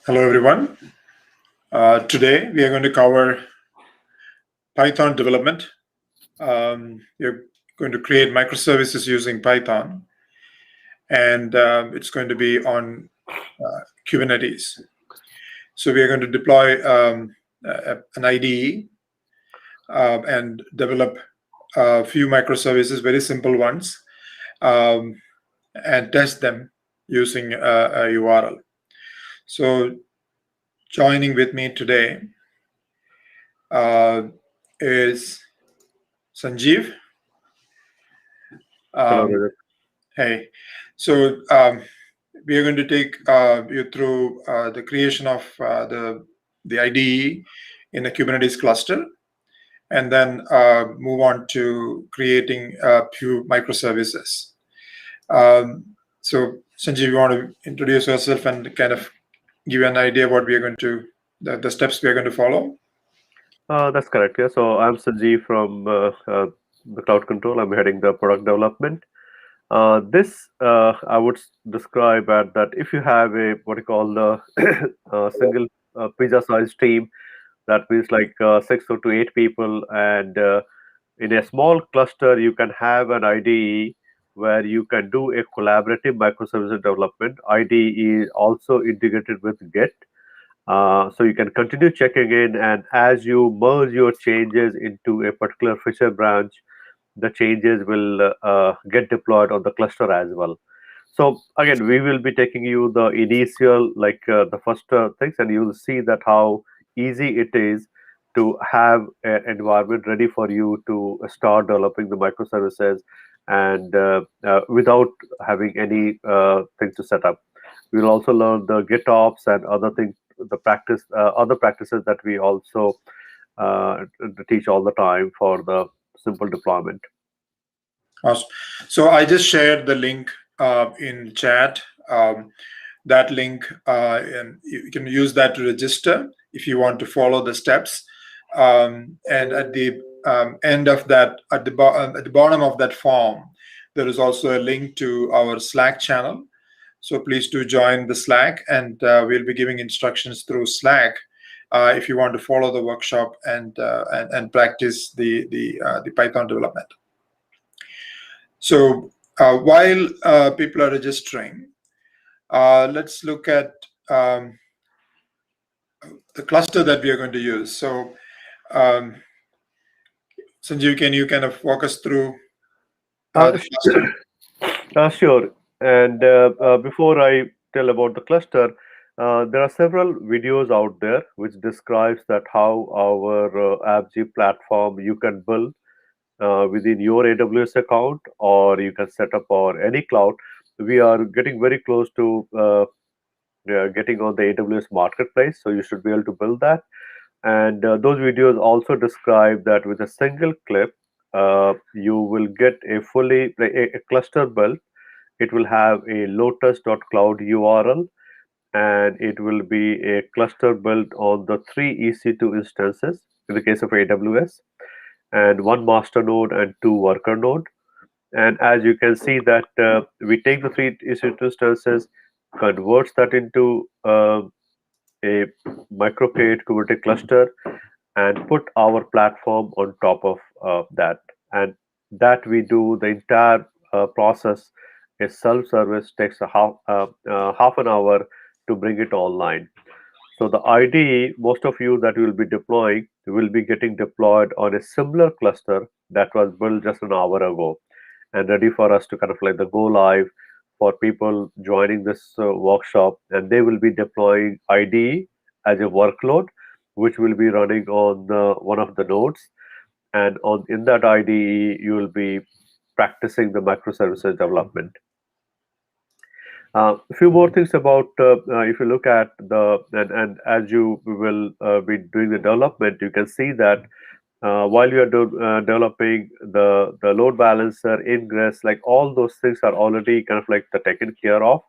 Hello, everyone. Today, we are going to cover Python development. We're going to create microservices using Python, and it's going to be on Kubernetes. So we are going to deploy an IDE and develop a few microservices, very simple ones, and test them using a URL. So joining with me today is Sanjeev. Hello, Rejith. Hey, so we are going to take you through the creation of the IDE in a Kubernetes cluster, and then move on to creating a few microservices. So, Sanjeev, you want to introduce yourself and kind of give you an idea what we are going to, the steps we are going to follow? That's correct. Yeah. So I'm Sanjeev from the Cloud Control. I'm heading the product development. This I would describe at that if you have a what you call the single pizza-sized team, that means like 6 to 8 people, and in a small cluster you can have an IDE where you can do a collaborative microservice development. IDE is also integrated with Git. So you can continue checking in, and as you merge your changes into a particular feature branch, the changes will get deployed on the cluster as well. So again, we will be taking you the initial, like the first things, and you will see that how easy it is to have an environment ready for you to start developing the microservices, and without having any things to set up. We'll also learn the GitOps and other things, the other practices that we also teach all the time for the simple deployment. Awesome. So I just shared the link in chat. That link, and you can use that to register if you want to follow the steps. And at the end of that, at the bottom of that form, there is also a link to our Slack channel. So please do join the Slack, and we'll be giving instructions through Slack if you want to follow the workshop and practice the Python development. So while people are registering, let's look at the cluster that we are going to use. So Sanjeev, can you kind of walk us through the cluster? Sure. And before I tell about the cluster, there are several videos out there which describes that how our AppZ platform you can build within your AWS account, or you can set up on any cloud. We are getting very close to getting on the AWS marketplace, so you should be able to build that. And those videos also describe that with a single clip, you will get a fully a cluster built. It will have a lotus.cloud URL, and it will be a cluster built on the 3 EC2 instances in the case of AWS, and 1 master node and 2 worker node. And as you can see that we take the 3 EC2 instances, converts that into a microcreate Kubernetes cluster, and put our platform on top of that. And that we do the entire process is self-service, takes a half an hour to bring it online. So the IDE, most of you that will be deploying will be getting deployed on a similar cluster that was built just an hour ago, and ready for us to kind of like the go live for people joining this workshop, and they will be deploying IDE as a workload, which will be running on one of the nodes, and on in that IDE you will be practicing the microservices development. A few more things about if you look at the and as you will be doing the development, you can see that while you are developing the load balancer, ingress, like all those things are already kind of like taken care of,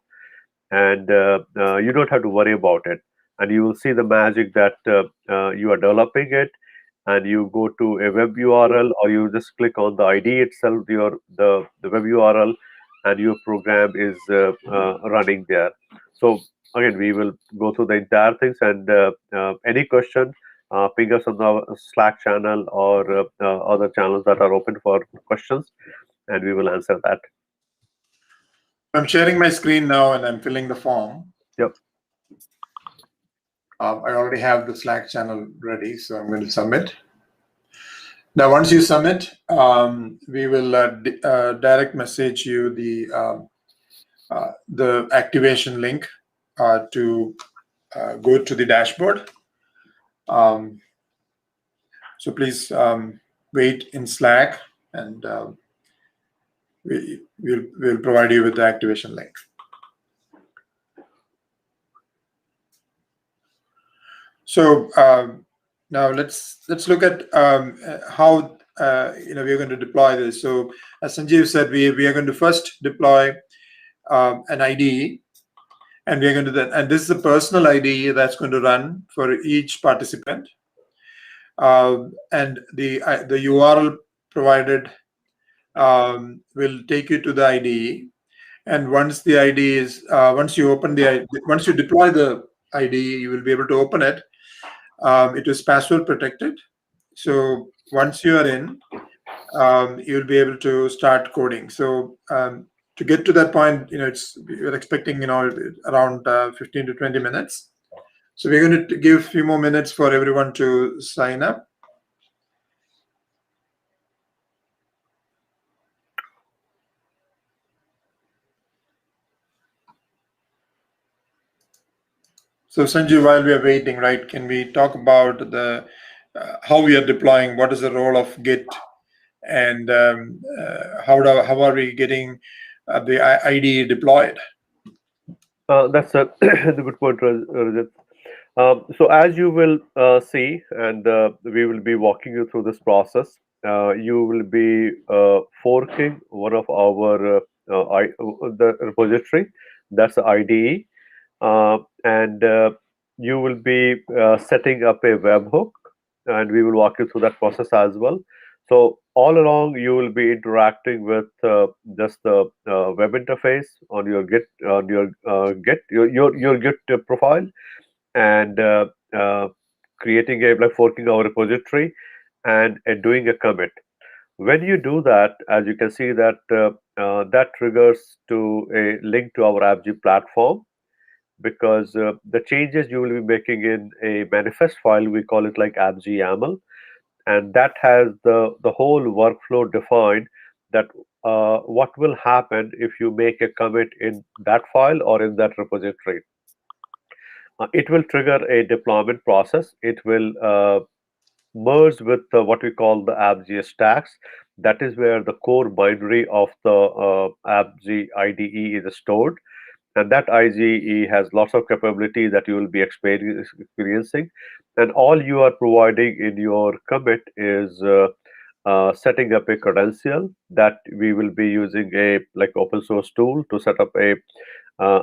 and you don't have to worry about it. And you will see the magic that you are developing it, and you go to a web URL, or you just click on the IDE itself, the web URL, and your program is running there. So again, we will go through the entire things, and any question, ping us on the Slack channel or other channels that are open for questions, and we will answer that. I'm sharing my screen now and I'm filling the form. Yep. I already have the Slack channel ready, so I'm going to submit. Now, once you submit, we will direct message you the activation link to go to the dashboard. So please wait in Slack, and we'll provide you with the activation link. So now let's look at how we're going to deploy this. So as Sanjeev said, we are going to first deploy an IDE, and we're going to then, and this is a personal IDE that's going to run for each participant, and the URL provided will take you to the IDE. And once the IDE is once you deploy the IDE, you will be able to open it. It is password protected, so once you are in, you'll be able to start coding. So to get to that point, we're expecting around 15 to 20 minutes. So we're going to give a few more minutes for everyone to sign up. So Sanjeev, while we are waiting, right, can we talk about the how we are deploying? What is the role of Git, and how are we getting the IDE deployed? That's a good point, Rajat. So as you will see, and we will be walking you through this process, you will be forking one of our the repository, that's the IDE, and you will be setting up a webhook, and we will walk you through that process as well. So all along, you will be interacting with just the web interface on your Git, your Git profile, and creating like forking our repository and doing a commit. When you do that, as you can see that that triggers to a link to our AppZ platform, because the changes you will be making in a manifest file, we call it like AppZ YAML, and that has the whole workflow defined, that what will happen if you make a commit in that file or in that repository. It will trigger a deployment process. It will merge with what we call the AppZ stacks. That is where the core binary of the AppZ IDE is stored. And that IDE has lots of capability that you will be experiencing. And all you are providing in your commit is setting up a credential that we will be using a like open source tool to set up a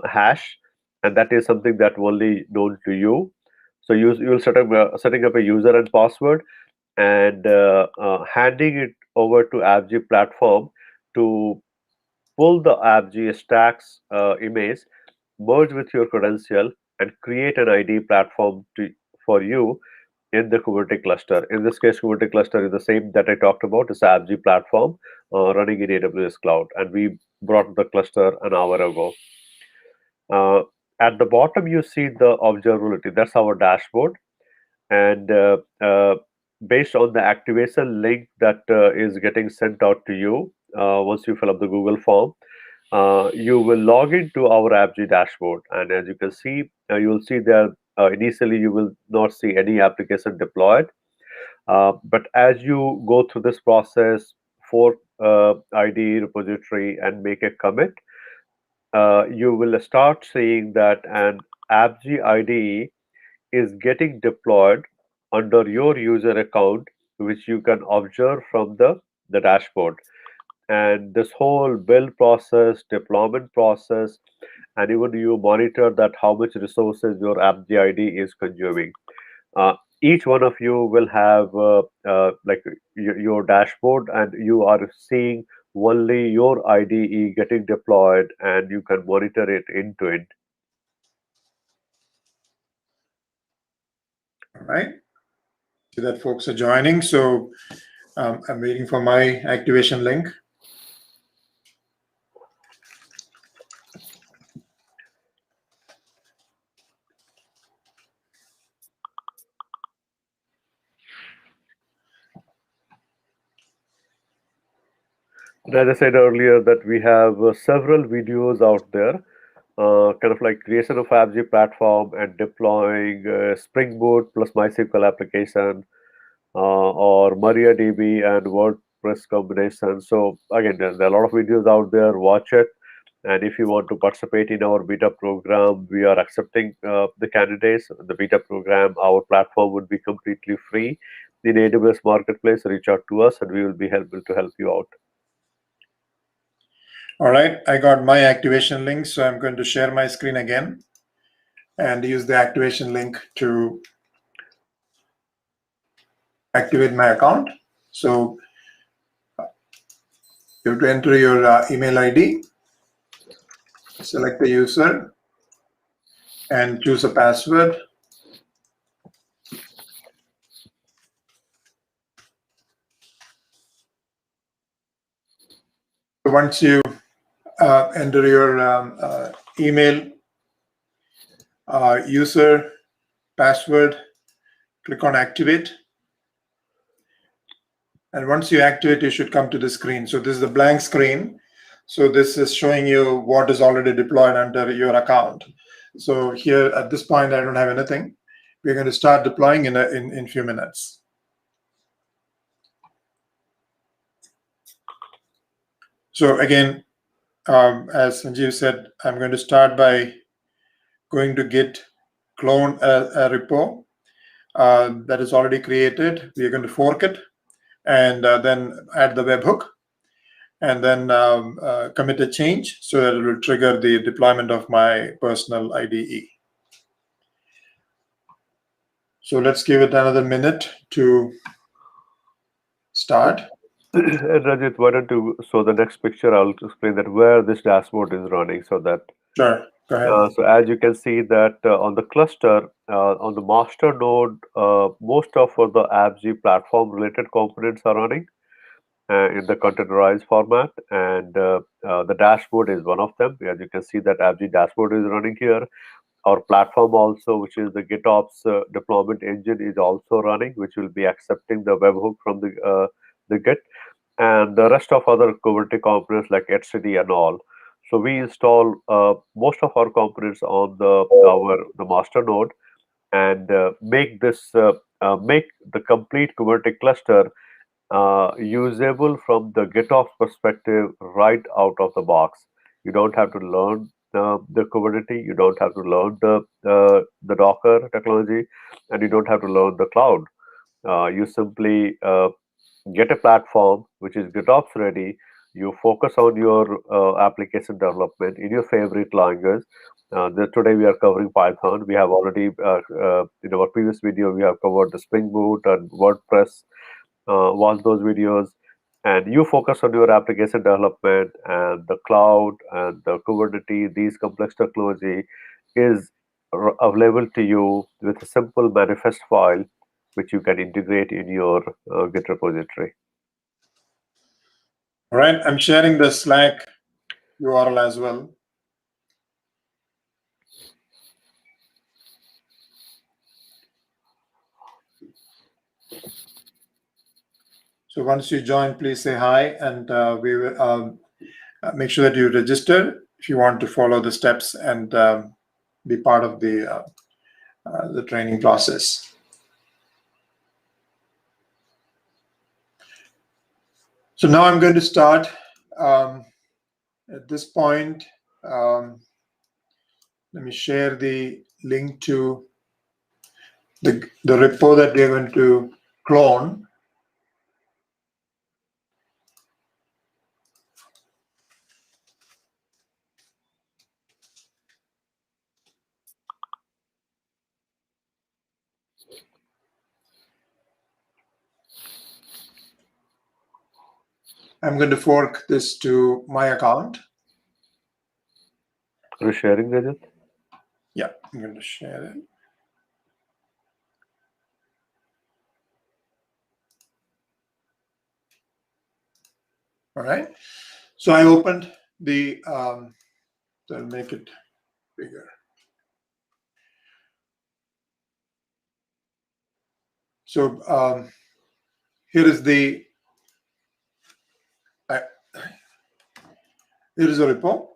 hash, and that is something that only known to you. So you will setting up a user and password, and handing it over to AppZ platform to pull the AppZ stacks image, merge with your credential, and create an ID platform for you in the Kubernetes cluster. In this case, Kubernetes cluster is the same that I talked about. It's AppZ platform running in AWS cloud, and we brought the cluster an hour ago. At the bottom, you see the observability. That's our dashboard, and based on the activation link that is getting sent out to you once you fill up the Google form, you will log into our AppZ dashboard, and as you can see, you will see there initially you will not see any application deployed, but as you go through this process for IDE repository and make a commit, you will start seeing that an AppZ IDE is getting deployed under your user account, which you can observe from the dashboard. And this whole build process, deployment process, and even you monitor that how much resources your AppZ IDE is consuming. Each one of you will have like your dashboard, and you are seeing only your IDE getting deployed, and you can monitor it end to end. All right. See that folks are joining. So I'm waiting for my activation link. As I said earlier, that we have several videos out there, kind of like creation of AppZ platform and deploying Spring Boot plus MySQL application, or MariaDB and WordPress combination. So again, there are a lot of videos out there. Watch it, and if you want to participate in our beta program, we are accepting the candidates. The beta program, our platform would be completely free in AWS Marketplace. Reach out to us, and we will be able to help you out. All right, I got my activation link, so I'm going to share my screen again and use the activation link to activate my account. So you have to enter your email ID, select the user, and choose a password. Once you enter your email, user, password, click on activate. And once you activate, you should come to the screen. So this is the blank screen. So this is showing you what is already deployed under your account. So here at this point, I don't have anything. We're going to start deploying in a few minutes. So again, as Sanjeev said, I'm going to start by going to git clone a repo that is already created. We're going to fork it and then add the webhook and then commit a change so that it will trigger the deployment of my personal IDE. So let's give it another minute to start. And Rajit, why don't you, so the next picture, I'll explain that where this dashboard is running so that. Sure, go ahead. So as you can see that on the cluster, on the master node, most of the AppZ platform related components are running in the containerized format, and the dashboard is one of them. As you can see that AppZ Dashboard is running here. Our platform also, which is the GitOps deployment engine, is also running, which will be accepting the webhook from the Git, and the rest of other Kubernetes components like etcd and all. So we install most of our components on the master node and make the complete Kubernetes cluster usable from the GitOps perspective right out of the box. You don't have to learn the Kubernetes, you don't have to learn the Docker technology, and you don't have to learn the cloud. You simply get a platform which is GitOps ready. You focus on your application development in your favorite language. Today we are covering Python. We have already in our previous video we have covered the Spring Boot and WordPress. Watch those videos, and you focus on your application development, and the cloud and the Kubernetes, these complex technology is available to you with a simple manifest file which you can integrate in your Git repository. All right, I'm sharing the Slack URL as well. So once you join, please say hi, and we will make sure that you register if you want to follow the steps and be part of the training process. So now I'm going to start. At this point, let me share the link to the repo that we're going to clone. I'm going to fork this to my account. Are you sharing, Rejith? Yeah, I'm going to share it. All right. So I opened the, I'll make it bigger. So here is the, here is a repo.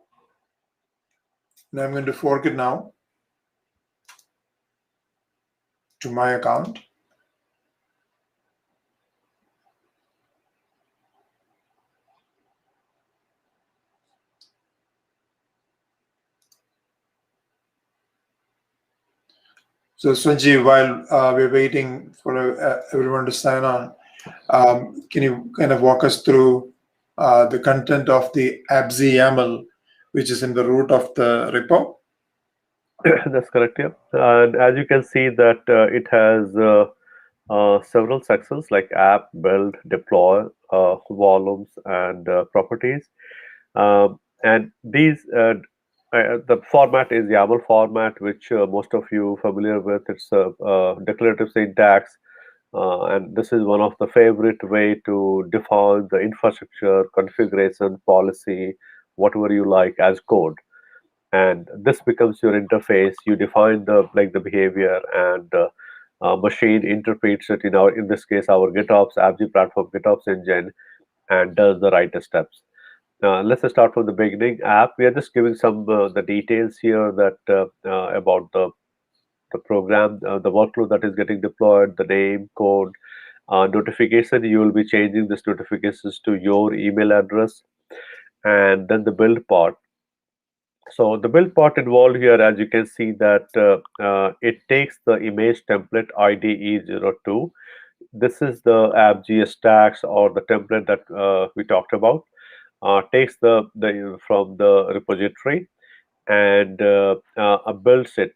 And I'm going to fork it now to my account. So Sanjeev, while we're waiting for everyone to sign on, can you kind of walk us through the content of the AppZ YAML, which is in the root of the repo? That's correct, yeah. And as you can see that it has several sections like app, build, deploy, volumes, and properties. And these, the format is YAML format, which most of you familiar with. It's a declarative syntax, and this is one of the favorite way to define the infrastructure, configuration, policy, whatever you like as code. And this becomes your interface. You define the behavior, and machine interprets it in this case our GitOps AppZ platform GitOps engine, and does the right steps. Let's start from the beginning. App, we are just giving some the details here that about the program, the workload that is getting deployed, the name, code, notification. You will be changing these notifications to your email address, and then the build part. So the build part involved here, as you can see that it takes the image template IDE02. This is the AppZ stacks or the template that we talked about. Takes the from the repository, and builds it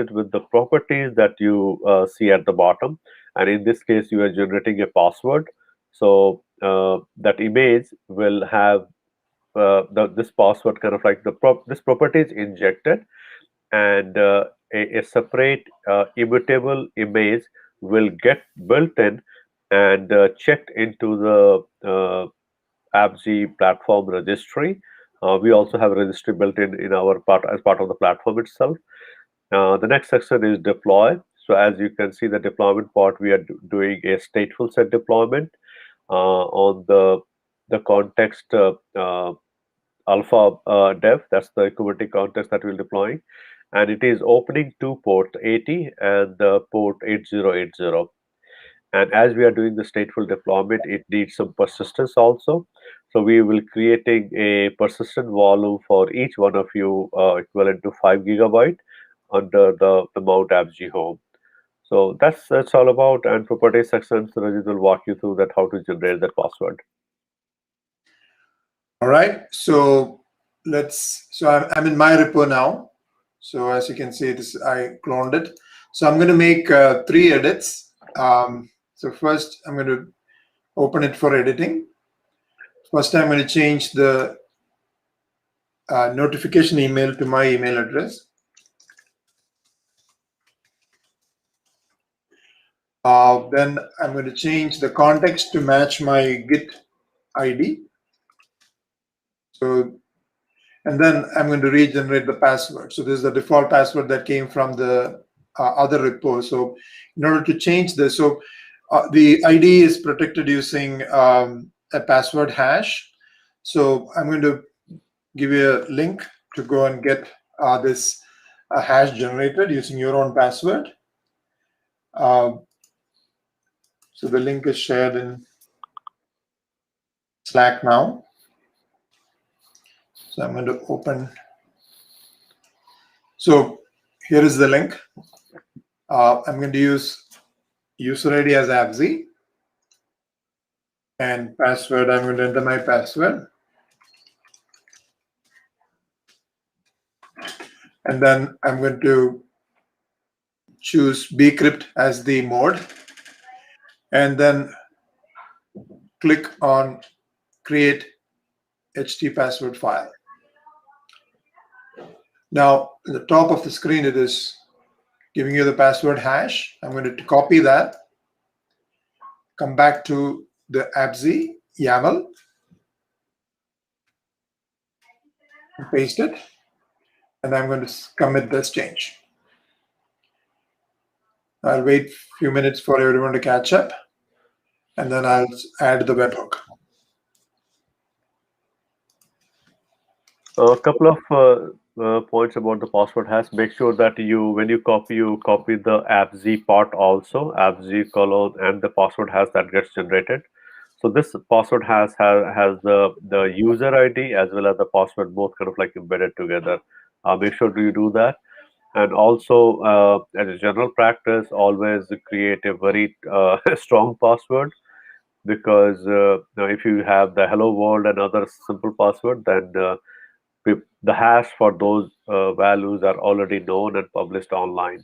with the properties that you see at the bottom. And in this case, you are generating a password. So that image will have this password kind of like this property is injected, and a separate immutable image will get built in and checked into the AppZ platform registry. We also have a registry built in our part as part of the platform itself. The next section is deploy. So as you can see, the deployment part, we are doing a stateful set deployment on the context alpha dev. That's the Kubernetes context that we're deploying, and it is opening to port 80 and port 8080. And as we are doing the stateful deployment, it needs some persistence also. So we will creating a persistent volume for each one of you, equivalent to 5 gigabyte under the Mount AppZ home. So that's all about. And property sections, Rajit will walk you through that how to generate that password. All right. So I'm in my repo now. So as you can see, I cloned it. So I'm going to make 3 edits. So first, I'm going to open it for editing. First, I'm going to change the notification email to my email address. Then I'm going to change the context to match my Git ID. So, and then I'm going to regenerate the password. So this is the default password that came from the other repo. So in order to change this, so the ID is protected using a password hash. So I'm going to give you a link to go and get this hash generated using your own password. So the link is shared in Slack now. So I'm going to open. So here is the link. I'm going to use user ID as AppZ, and password, I'm going to enter my password. And then I'm going to choose bcrypt as the mode, and then click on create HT password file. Now, at the top of the screen, it is giving you the password hash. I'm going to copy that, come back to the AppZ YAML, paste it, and I'm going to commit this change. I'll wait a few minutes for everyone to catch up, and then I'll add the webhook. A couple of points about the password hash. Make sure that when you copy the AppZ part also, AppZ colon and the password hash that gets generated. So this password has the user ID as well as the password both kind of like embedded together. Make sure you do that. And also, as a general practice, always create a very strong password, because if you have the hello world and other simple password, then the hash for those values are already known and published online.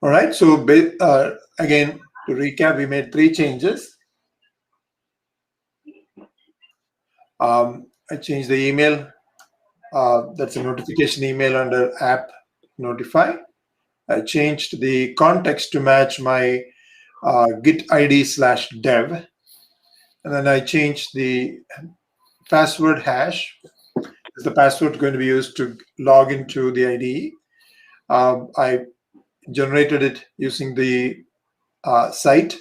All right. So again, to recap, we made 3 changes. I changed the email. That's a notification email under app notify. I changed the context to match my git ID /dev. And then I changed the password hash. Is the password going to be used to log into the IDE? I generated it using the site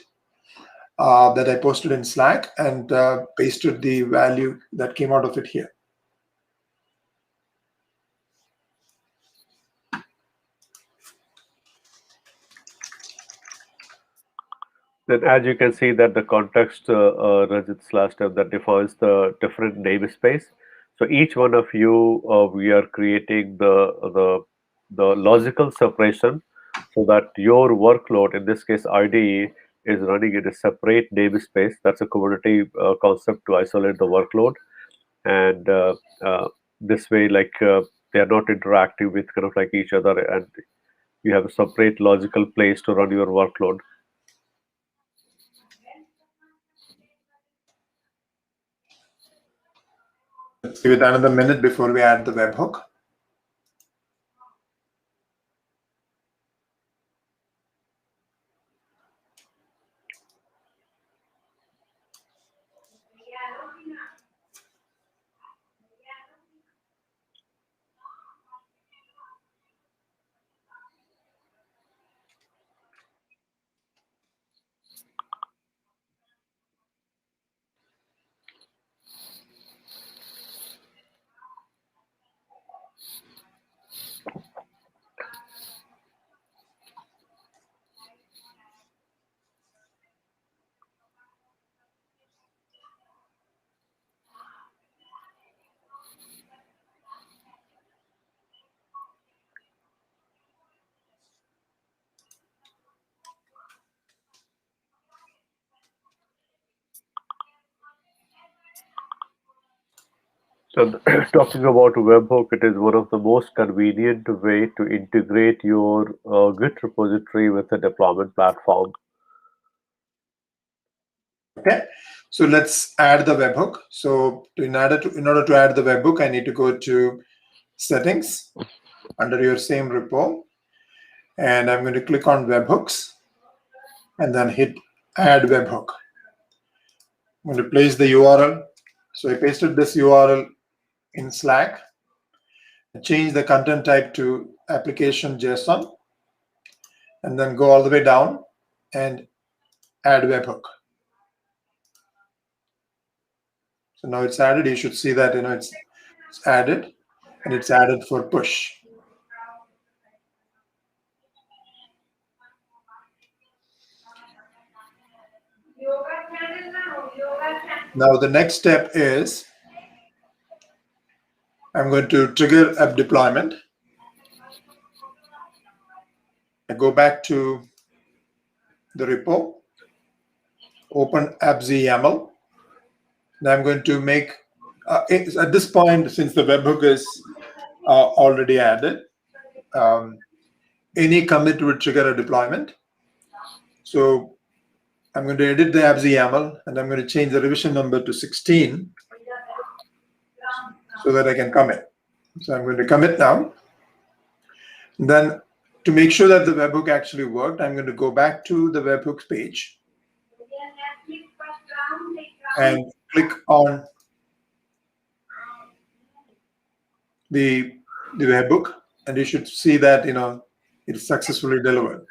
that I posted in Slack, and pasted the value that came out of it here. Then, as you can see, that the context Rejith /dev that defines the different namespace. So each one of you, we are creating the logical separation, so that your workload, in this case IDE, is running in a separate namespace. That's a Kubernetes concept to isolate the workload, and this way, like they are not interacting with kind of like each other, and you have a separate logical place to run your workload. Let's give it another minute before we add the webhook. So talking about webhook, it is one of the most convenient way to integrate your Git repository with a deployment platform. Okay, so let's add the webhook. So in order to add the webhook, I need to go to settings under your same repo, and I'm going to click on webhooks and then hit add webhook. I'm going to place the URL. So I pasted this URL in Slack, change the content type to application JSON, and then go all the way down and add webhook. So now it's added. You should see that it's added, and it's added for push. Now the next step is I'm going to trigger app deployment. I go back to the repo, open AppZ YAML. Now I'm going to make, at this point, since the webhook is already added, any commit would trigger a deployment. So I'm going to edit the AppZ YAML, and I'm going to change the revision number to 16 so that I can commit. So I'm going to commit now. And then to make sure that the webhook actually worked, I'm going to go back to the webhooks page and click on the webhook, and you should see that it's successfully delivered.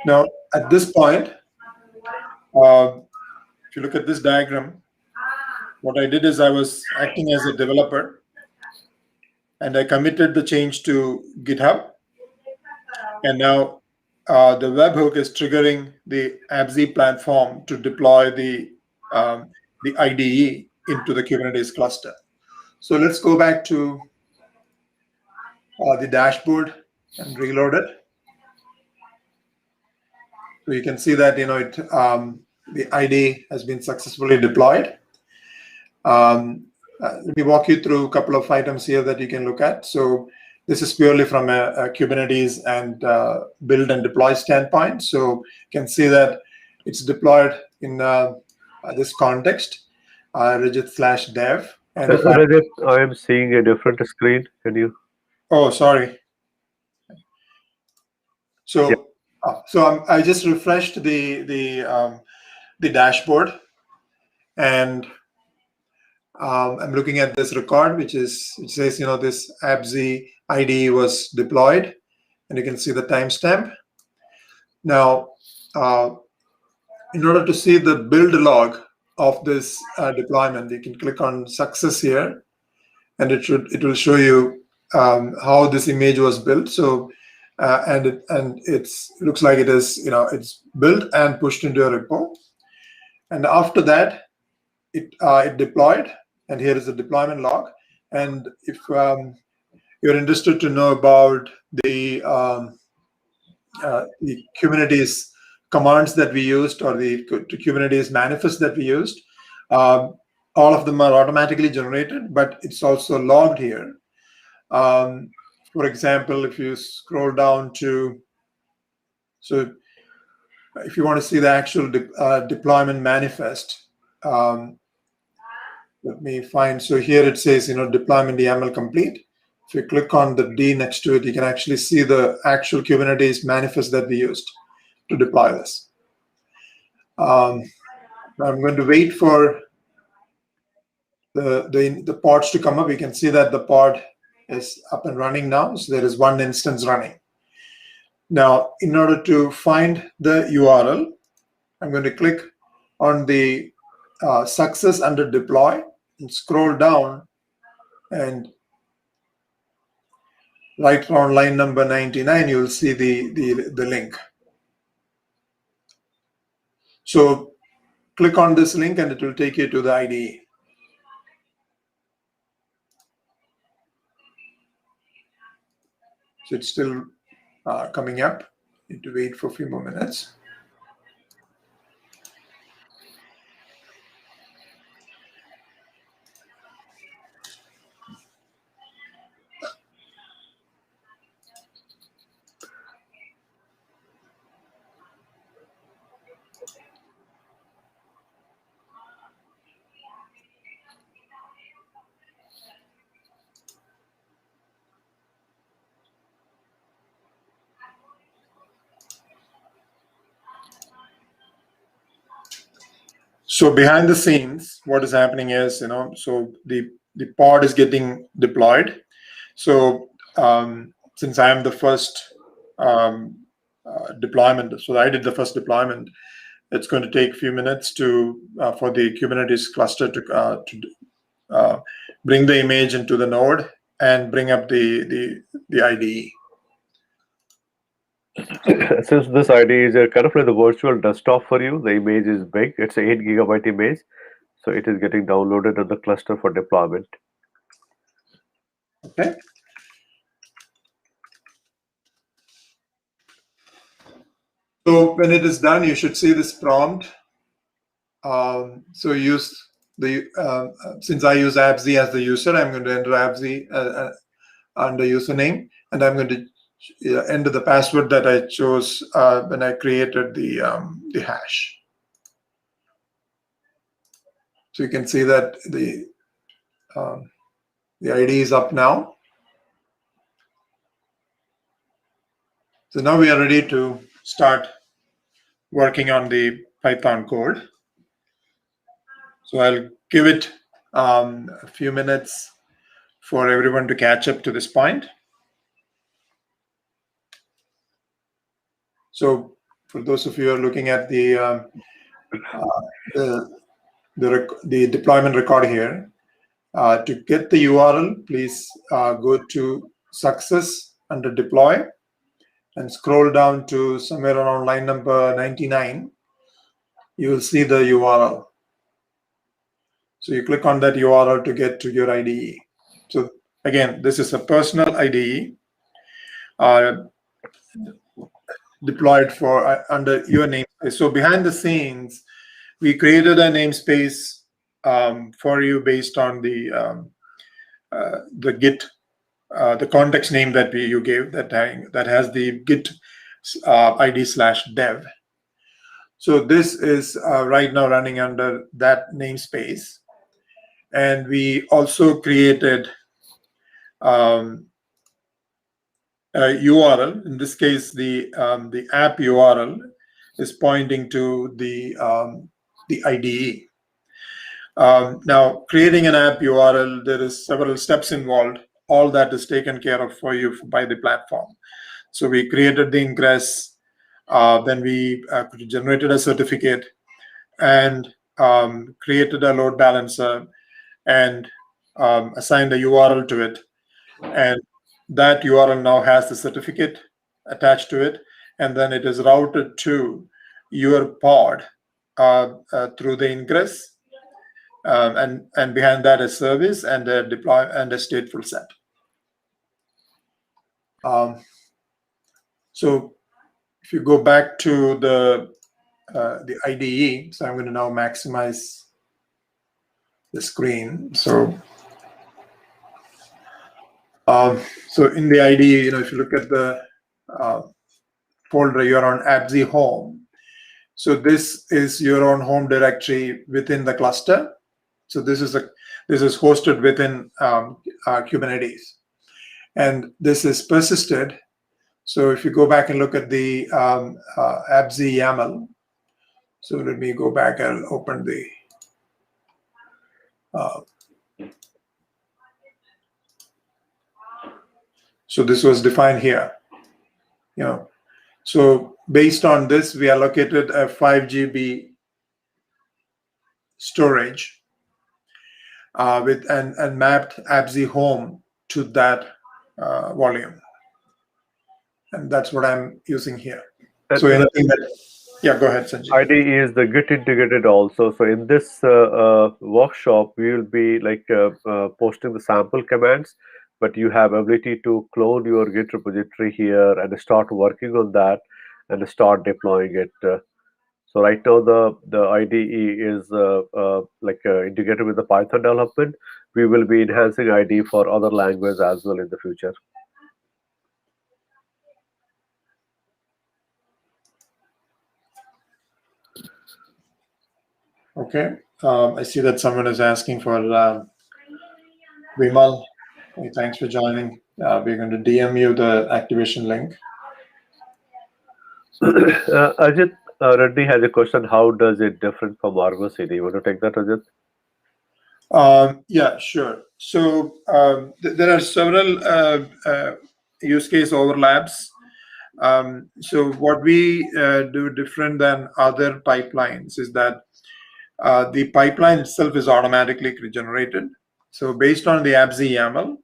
Now, at this point, if you look at this diagram, what I did is I was acting as a developer, and I committed the change to GitHub, and now the webhook is triggering the AppZ platform to deploy the IDE into the Kubernetes cluster. So let's go back to the dashboard and reload it. So you can see that the IDE has been successfully deployed. Let me walk you through a couple of items here that you can look at. So this is purely from a Kubernetes and build and deploy standpoint. So you can see that it's deployed in this context, Rejith/dev. And Rejith, I am seeing a different screen. Can you? Oh, sorry. So, yeah. I just refreshed the dashboard, and I'm looking at this record, which says this AppZ IDE was deployed, and you can see the timestamp. Now, in order to see the build log of this deployment, you can click on success here, and it will show you how this image was built. So and it looks like it is it's built and pushed into a repo, and after that it deployed, and here is the deployment log. And if you're interested to know about the Kubernetes commands that we used, or the Kubernetes manifest that we used, all of them are automatically generated, but it's also logged here. For example, if you scroll down to, so if you want to see the actual deployment manifest, let me find. So here it says, deployment YAML complete. If you click on the D next to it, you can actually see the actual Kubernetes manifest that we used to deploy this. I'm going to wait for the pods to come up. You can see that the pod is up and running now. So there is one instance running. Now, in order to find the URL, I'm going to click on the success under deploy and scroll down, and right on line number 99, you'll see the link. So click on this link and it will take you to the IDE. So it's still coming up. Need to wait for a few more minutes. So behind the scenes, what is happening is, so the pod is getting deployed. So since I am the first deployment, so I did the first deployment, it's going to take a few minutes for the Kubernetes cluster to bring the image into the node and bring up the IDE. Since this IDE is a kind of like the virtual desktop for you, the image is big. It's an 8 GB image, so it is getting downloaded on the cluster for deployment. Okay. So when it is done, you should see this prompt. So use the since I use AppZ as the user, I'm going to enter AppZ under username, and I'm going to enter the password that I chose when I created the hash. So you can see that the IDE is up now. So now we are ready to start working on the Python code. So I'll give it a few minutes for everyone to catch up to this point. So for those of you who are looking at the deployment record here, to get the URL, please go to success under deploy and scroll down to somewhere around line number 99. You will see the URL. So you click on that URL to get to your IDE. So again, this is a personal IDE deployed for under your namespace. So behind the scenes, we created a namespace for you based on the Git, the context name that you gave that has the Git ID/dev. So this is right now running under that namespace, and we also created a URL. In this case, the app URL is pointing to the IDE. Now, creating an app URL, there is several steps involved. All that is taken care of for you by the platform. So we created the ingress, then we generated a certificate and created a load balancer and assigned a URL to it. And that URL now has the certificate attached to it, and then it is routed to your pod through the ingress, and behind that is service and a deploy and a stateful set. So if you go back to the IDE, so I'm going to now maximize the screen. So in the IDE, if you look at the folder, you're on AppZ home. So this is your own home directory within the cluster. So this is hosted within Kubernetes, and this is persisted. So if you go back and look at the AppZ YAML, so let me go back and open the so this was defined here. So based on this, we allocated a 5 GB storage with and mapped AppZ home to that volume, and that's what I'm using here. So anything that, yeah, go ahead, Sanjeev. IDE is the Git integrated also. So in this workshop, we will be posting the sample commands, but you have ability to clone your Git repository here and start working on that and start deploying it. So right now the IDE is integrated with the Python development. We will be enhancing IDE for other languages as well in the future. Okay, I see that someone is asking for Vimal. Okay, thanks for joining. We're going to DM you the activation link. Rejith Reddy has a question. How does it different from Argo CD? You want to take that, Rejith? Yeah, sure. So there are several use case overlaps. So what we do different than other pipelines is that the pipeline itself is automatically generated. So based on the AppZ YAML,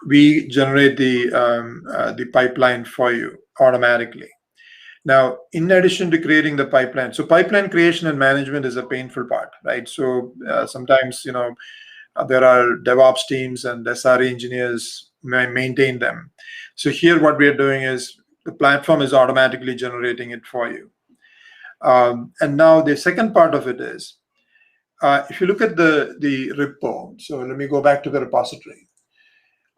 we generate the pipeline for you automatically. Now, in addition to creating the pipeline, so pipeline creation and management is a painful part, right? So sometimes, there are DevOps teams and SRE engineers maintain them. So here what we are doing is the platform is automatically generating it for you. And now the second part of it is, if you look at the repo, so let me go back to the repository.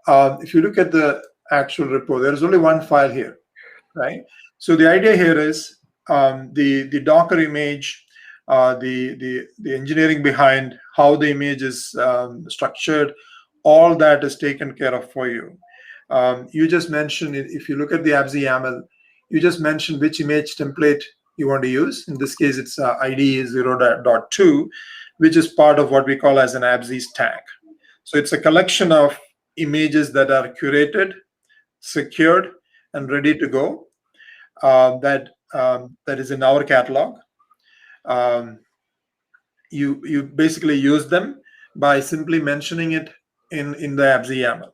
If you look at the actual repo, there is only one file here, right? So the idea here is the Docker image, the engineering behind how the image is structured, all that is taken care of for you. You just mentioned, if you look at the AppZ YAML, you just mentioned which image template you want to use. In this case, it's IDE 0.2. which is part of what we call as an AppZ stack. So it's a collection of images that are curated, secured, and ready to go. That is in our catalog. You basically use them by simply mentioning it in the AppZ YAML.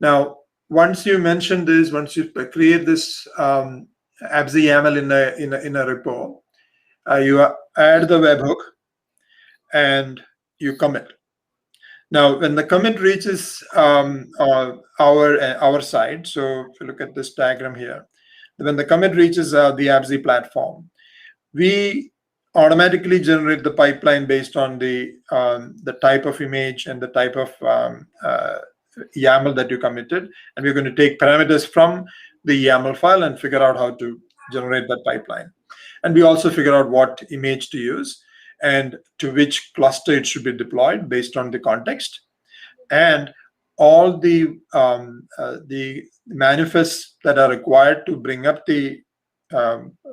Now, once you mention this, once you create this AppZ YAML in a repo, you add the webhook and you commit. Now, when the commit reaches our side, so if you look at this diagram here, when the commit reaches the AppZ platform, we automatically generate the pipeline based on the type of image and the type of YAML that you committed, and we're going to take parameters from the YAML file and figure out how to generate that pipeline. And we also figure out what image to use and to which cluster it should be deployed based on the context, and all the manifests that are required to bring up the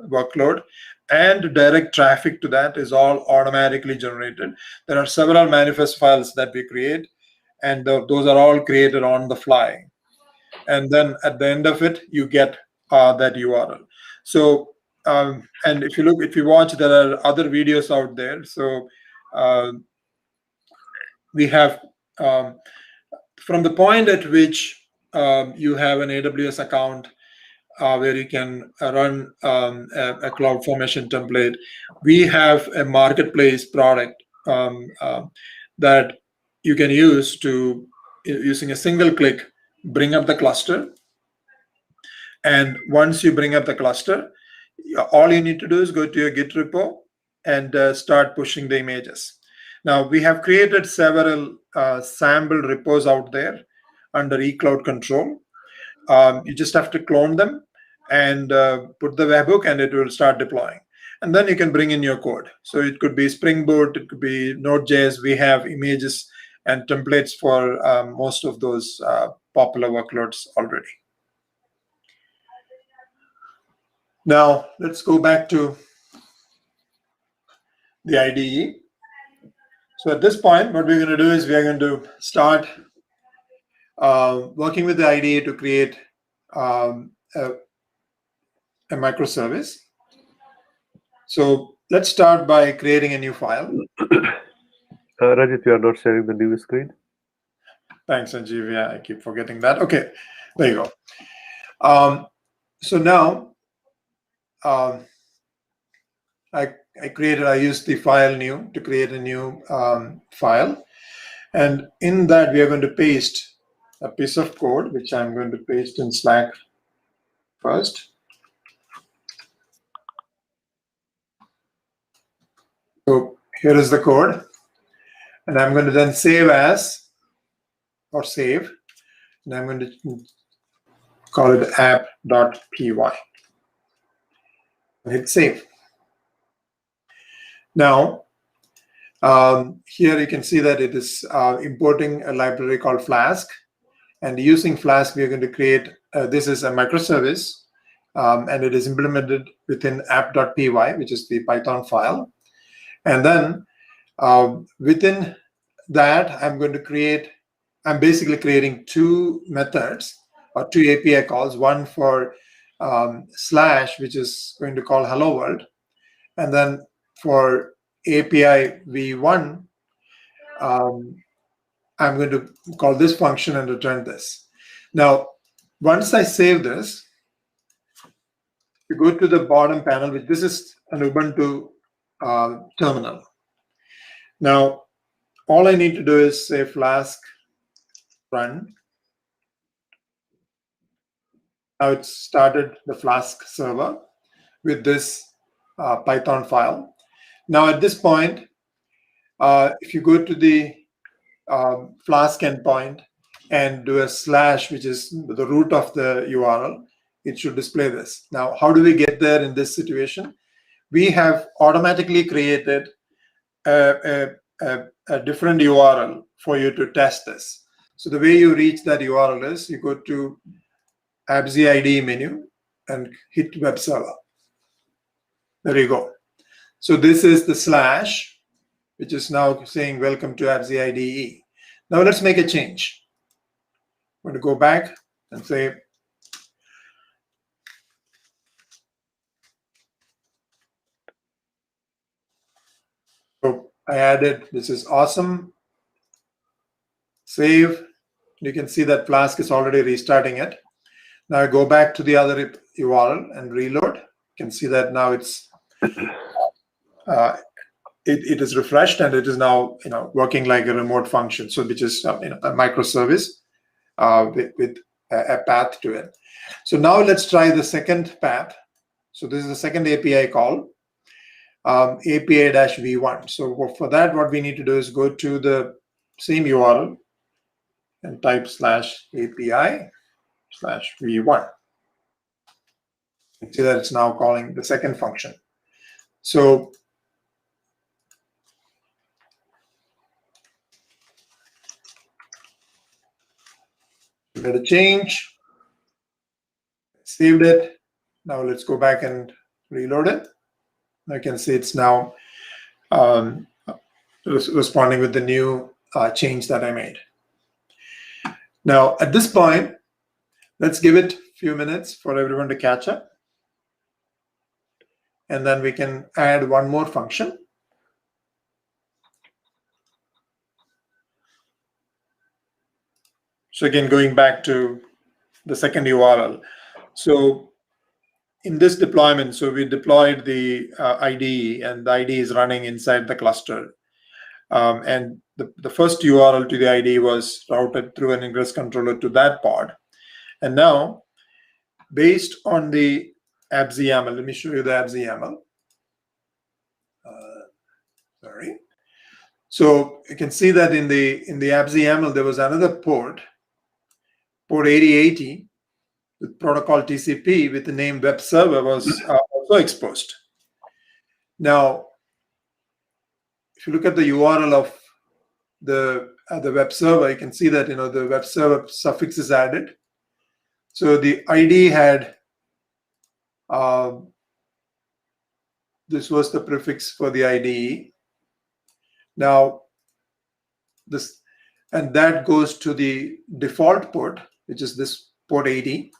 workload and direct traffic to that is all automatically generated. There are several manifest files that we create, and those are all created on the fly. And then at the end of it, you get that URL. So, and if you watch, there are other videos out there. So we have, from the point at which you have an AWS account where you can run a CloudFormation template, we have a marketplace product that you can use to, using a single click, bring up the cluster. And once you bring up the cluster, all you need to do is go to your Git repo and start pushing the images. Now, we have created several sample repos out there under eCloud control. You just have to clone them and put the webhook, and it will start deploying. And then you can bring in your code. So it could be Spring Boot, it could be Node.js. We have images and templates for most of those popular workloads already. Now, let's go back to the IDE. So at this point, what we're going to do is we're going to start working with the IDE to create a microservice. So let's start by creating a new file. Rajith, you are not sharing the new screen. Thanks, Sanjeev. Yeah, I keep forgetting that. Okay, there you go. So now I used the file new to create a new file. And in that, we are going to paste a piece of code, which I'm going to paste in Slack first. So here is the code. And I'm going to then save as, or save. And I'm going to call it app.py. And hit save. Now, here you can see that it is importing a library called Flask. And using Flask, we are going to create, this is a microservice, and it is implemented within app.py, which is the Python file. And then within that, I'm basically creating two methods or two API calls, one for slash, which is going to call hello world. And then for API v1, I'm going to call this function and return this. Now, once I save this, you go to the bottom panel, which this is an Ubuntu terminal. Now, all I need to do is say Flask run. Now it's started the Flask server with this Python file. Now at this point, if you go to the Flask endpoint and do a slash, which is the root of the URL, it should display this. Now, how do we get there in this situation? We have automatically created a different URL for you to test this. So the way you reach that URL is you go to AppZ IDE menu and hit web server. There you go. So this is the slash which is now saying welcome to AppZ IDE. Now let's make a change. I'm going to go back and say, so I added, this is awesome. Save. You can see that Flask is already restarting it. Now I go back to the other URL and reload. You can see that now it's it is refreshed and it is now working like a remote function. So which is a microservice with a path to it. So now let's try the second path. So this is the second API call, API-v1. So for that, what we need to do is go to the same URL and type /API/v1. You see that it's now calling the second function. So we made a change, saved it. Now let's go back and reload it. You can see it's now responding with the new change that I made. Now, at this point, let's give it a few minutes for everyone to catch up. And then we can add one more function. So again, going back to the second URL. So in this deployment, so we deployed the IDE, and the IDE is running inside the cluster. And the first URL to the IDE was routed through an ingress controller to that pod. And now, based on the AppZ YAML, let me show you the AppZ YAML. Sorry. So you can see that in the AppZ YAML, there was another port 8080, with protocol TCP with the name web server was also exposed. Now, if you look at the URL of the web server, you can see that the web server suffix is added. So the ID had this was the prefix for the IDE. Now this, and that goes to the default port, which is this port 80.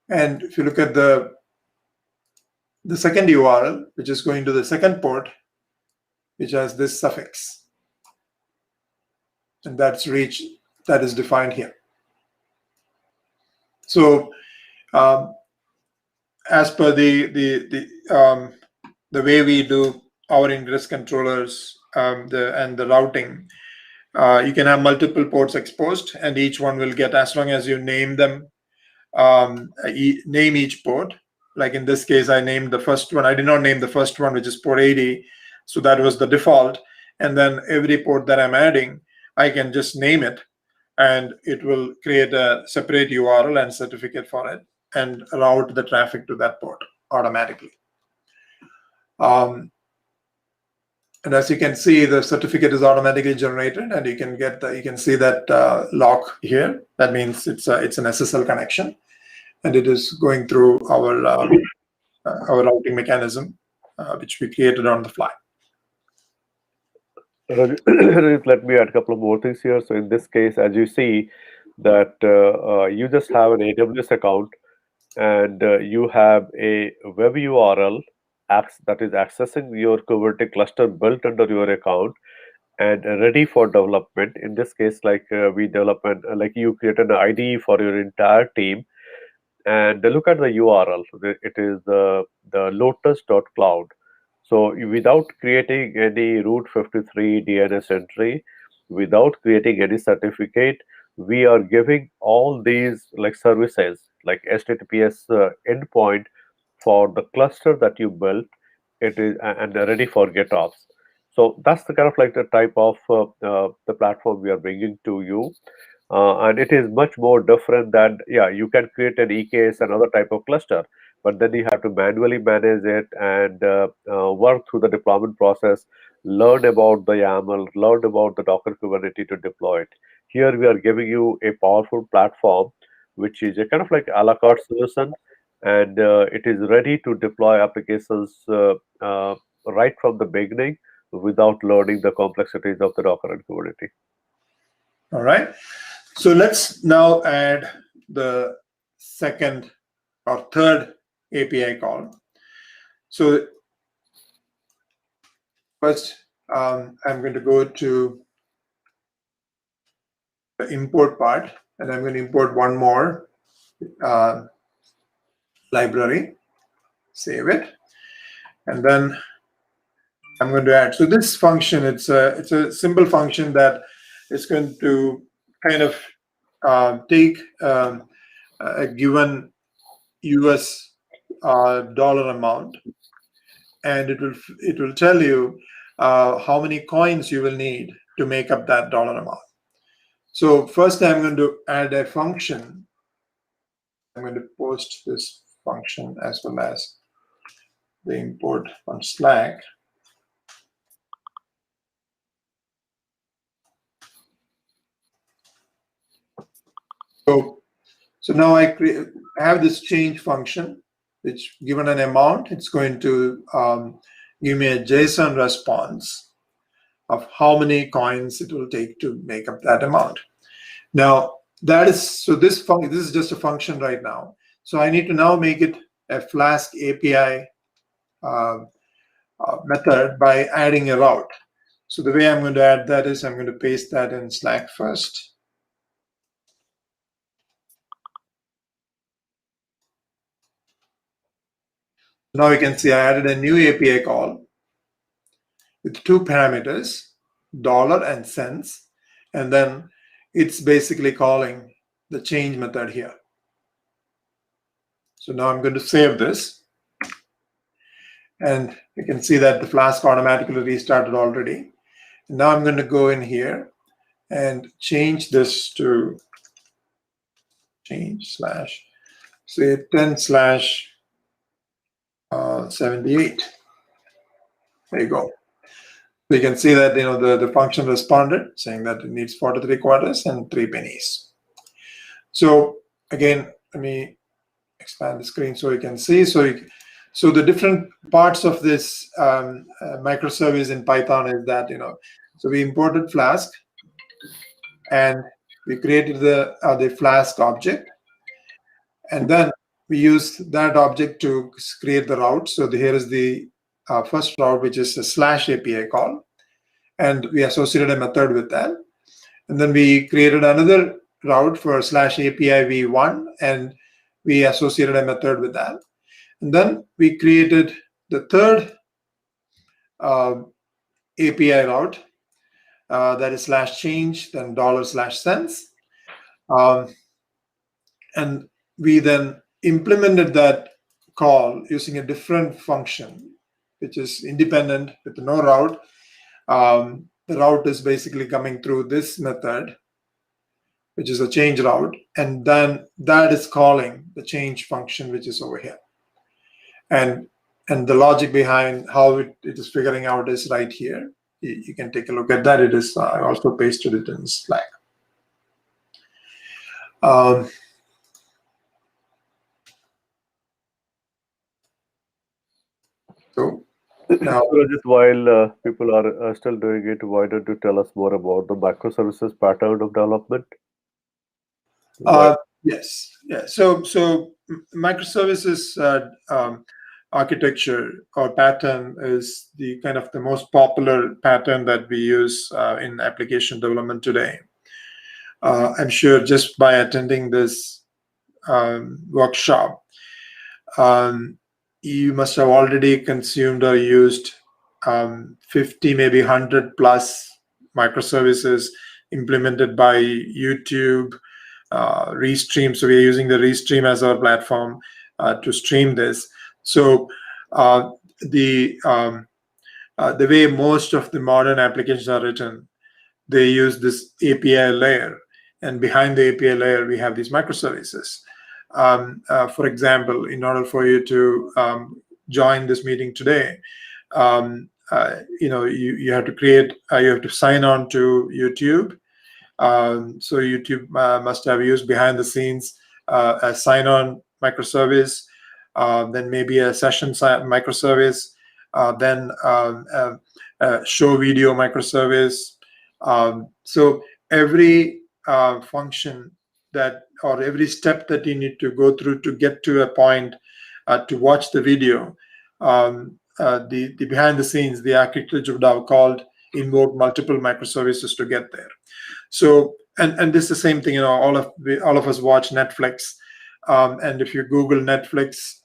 And if you look at the second URL, which is going to the second port, which has this suffix, and that's reach that is defined here. So as per the way we do our ingress controllers and the routing, you can have multiple ports exposed, and each one will get, as long as you name them, name each port. Like in this case, I named the first one. I did not name the first one, which is port 80. So that was the default. And then every port that I'm adding, I can just name it, and it will create a separate URL and certificate for it and route the traffic to that port automatically. And as you can see, the certificate is automatically generated, and you can see that lock here. That means it's an SSL connection, and it is going through our routing mechanism, which we created on the fly. Let me add a couple of more things here. So in this case, as you see, that you just have an AWS account, and you have a web URL that is accessing your Kubernetes cluster built under your account and ready for development. In this case, like we develop like you create an IDE for your entire team, and look at the URL. It is the lotus.cloud. So without creating any root 53 DNS entry, without creating any certificate, we are giving all these like services like HTTPS endpoint for the cluster that you built. It is and ready for GitOps. So that's the kind of like the type of the platform we are bringing to you. And it is much more different than, yeah, you can create an EKS, another type of cluster, but then you have to manually manage it and work through the deployment process, learn about the YAML, learn about the Docker Kubernetes to deploy it. Here we are giving you a powerful platform, which is a kind of like a la carte solution, and it is ready to deploy applications right from the beginning without learning the complexities of the Docker and Kubernetes. All right. So let's now add the second or third API call. So first, I'm going to go to the import part, and I'm going to import one more library, save it, and then I'm going to add. So this function, it's a simple function that is going to kind of take a given US dollar amount, and it will tell you how many coins you will need to make up that dollar amount. So first, I'm going to add a function. I'm going to post this function as well as the import on Slack. So now I have this change function, which given an amount, it's going to give me a JSON response of how many coins it will take to make up that amount. Now that is, so this is just a function right now. So I need to now make it a Flask API method by adding a route. So the way I'm going to add that is I'm going to paste that in Slack first. Now you can see I added a new API call with two parameters, dollar and cents, and then it's basically calling the change method here. So now I'm going to save this, and you can see that the Flask automatically restarted already. And now I'm going to go in here and change this to change slash, say 10/78. There you go. So you can see that the function responded saying that it needs 43 quarters and 3 pennies. So again, let me expand the screen so you can see. So the different parts of this microservice in Python is that so we imported Flask and we created the Flask object, and then we used that object to create the route. So here is the first route, which is a /API call, and we associated a method with that. And then we created another route for /API v1, and we associated a method with that. And then we created the third API route that is /change, then $/cents. And we then implemented that call using a different function, which is independent with no route. The route is basically coming through this method, which is a change route, and then that is calling the change function, which is over here. And the logic behind how it is figuring out is right here. You can take a look at that. It is I also pasted it in Slack. So now, Rejith, while people are still doing it, why don't you tell us more about the microservices pattern of development? Yes, yeah. So microservices architecture or pattern is the kind of the most popular pattern that we use in application development today. I'm sure just by attending this workshop, you must have already consumed or used 50, maybe 100 plus microservices implemented by YouTube, Restream. So we are using the Restream as our platform to stream this. So the way most of the modern applications are written, they use this API layer, and behind the API layer we have these microservices. For example, in order for you to join this meeting today, you have to create, you have to sign on to YouTube. So YouTube must have used behind the scenes a sign-on microservice, then maybe a session microservice, then show video microservice. So every function that, or every step that you need to go through to get to a point to watch the video, the behind the scenes, the architecture would have called invoke multiple microservices to get there. So, and this is the same thing, all of us watch Netflix, and if you Google Netflix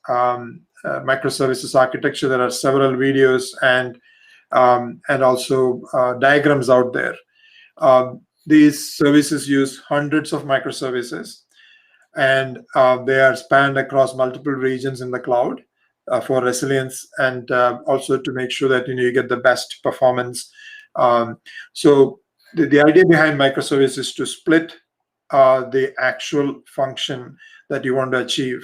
microservices architecture, there are several videos and also diagrams out there. These services use hundreds of microservices, and they are spanned across multiple regions in the cloud for resilience, and also to make sure that you get the best performance. So the idea behind microservices is to split the actual function that you want to achieve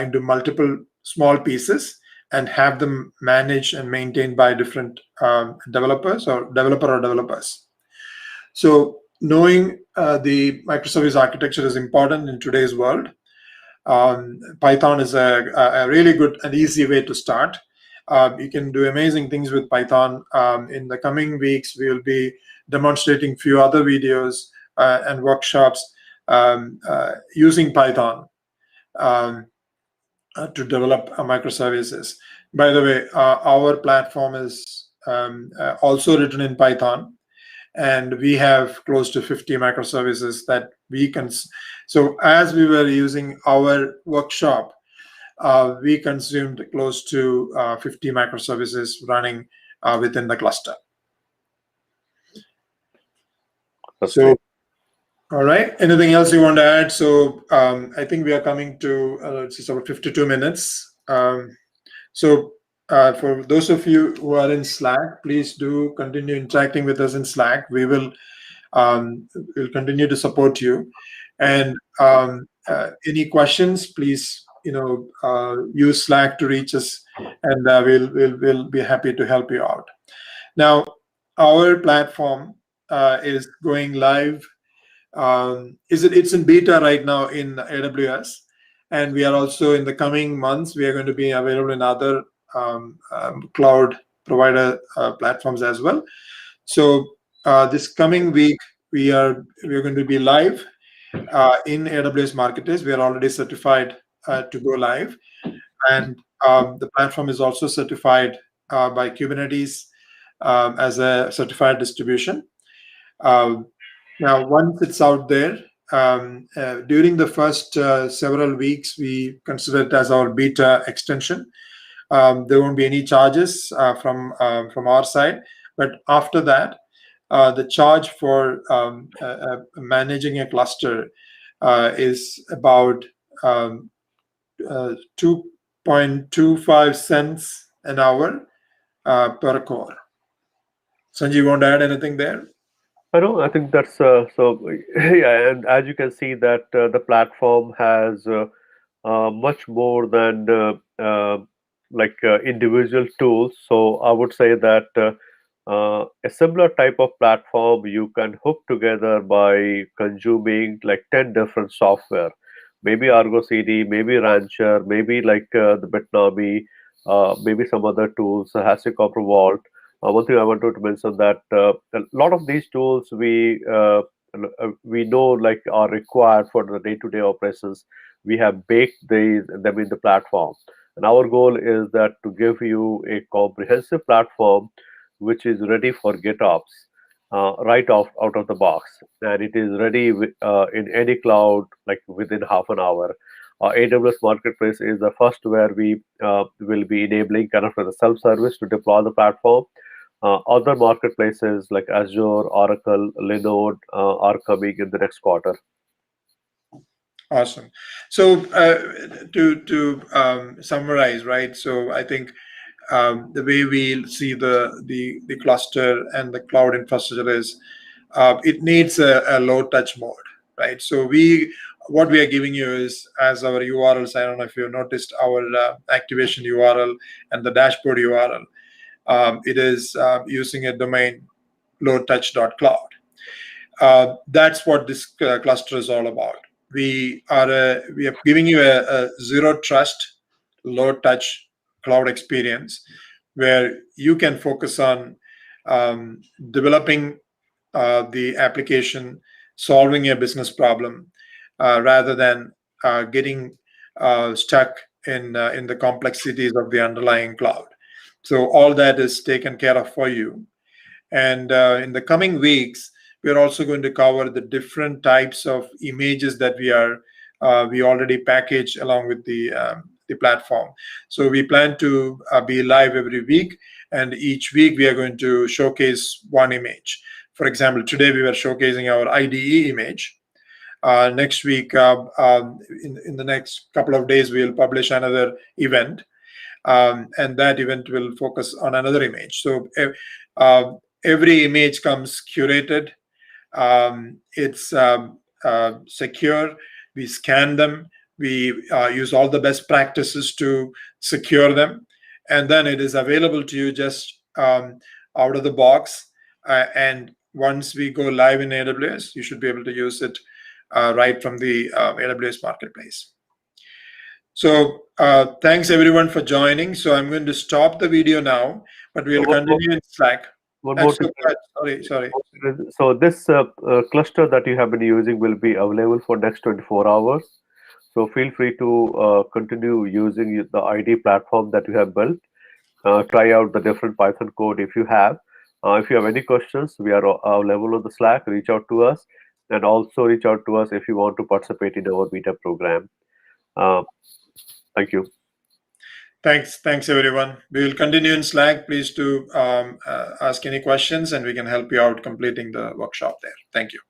into multiple small pieces and have them managed and maintained by different developers. So knowing the microservice architecture is important in today's world. Python is a really good and easy way to start. You can do amazing things with Python. In the coming weeks, we will be demonstrating few other videos and workshops using Python to develop microservices. By the way, our platform is also written in Python, and we have close to 50 microservices that we can. So as we were using our workshop, we consumed close to 50 microservices running within the cluster. So, all right. Anything else you want to add? So I think we are coming to it's about 52 minutes. So for those of you who are in Slack, please do continue interacting with us in Slack. We will we'll continue to support you. And any questions, please use Slack to reach us, and we'll be happy to help you out. Now, our platform is going live. It's in beta right now in AWS, and we are also in the coming months we are going to be available in other cloud provider platforms as well. So this coming week we are going to be live in AWS Marketplace. We are already certified to go live, and the platform is also certified by Kubernetes as a certified distribution. Now, once it's out there, during the first several weeks, we consider it as our beta extension. There won't be any charges from our side, but after that, the charge for managing a cluster is about 2.25 cents an hour per core. Sanjeev, you want to add anything there? I think that's so. Yeah, and as you can see, that the platform has much more than individual tools. So I would say that a similar type of platform you can hook together by consuming like 10 different software, maybe Argo CD, maybe Rancher, maybe like the Bitnami, maybe some other tools, Hashicorp Copper Vault. One thing I wanted to mention that a lot of these tools we know like are required for the day-to-day operations. We have baked them in the platform, and our goal is that to give you a comprehensive platform which is ready for GitOps right out of the box, and it is ready in any cloud like within half an hour. AWS Marketplace is the first where we will be enabling kind of the self-service to deploy the platform. Other marketplaces like Azure, Oracle, Linode are coming in the next quarter. Awesome. So to summarize, right? So I think the way we see the cluster and the cloud infrastructure is it needs a low touch mode, right? So what we are giving you is as our URLs. I don't know if you noticed our activation URL and the dashboard URL. It is using a domain lowtouch.cloud. That's what this cluster is all about. We are giving you a zero trust, low touch cloud experience where you can focus on developing the application, solving a business problem, rather than getting stuck in the complexities of the underlying cloud. So all that is taken care of for you. And in the coming weeks, we're also going to cover the different types of images that we already package along with the platform. So we plan to be live every week, and each week we are going to showcase one image. For example, today we were showcasing our IDE image. Next week, in the next couple of days, we'll publish another event, and that event will focus on another image. So every image comes curated. It's secure. We scan them. We use all the best practices to secure them, and then it is available to you just out of the box. And once we go live in AWS, you should be able to use it right from the AWS Marketplace. So thanks everyone for joining. So I'm going to stop the video now, but we'll continue in Slack. One more thing. Sorry. So this cluster that you have been using will be available for next 24 hours. So feel free to continue using the IDE platform that you have built. Try out the different Python code if you have. If you have any questions, we are available on the Slack. Reach out to us, and also reach out to us if you want to participate in our beta program. Thank you. Thanks everyone. We will continue in Slack. Please do ask any questions, and we can help you out completing the workshop there. Thank you.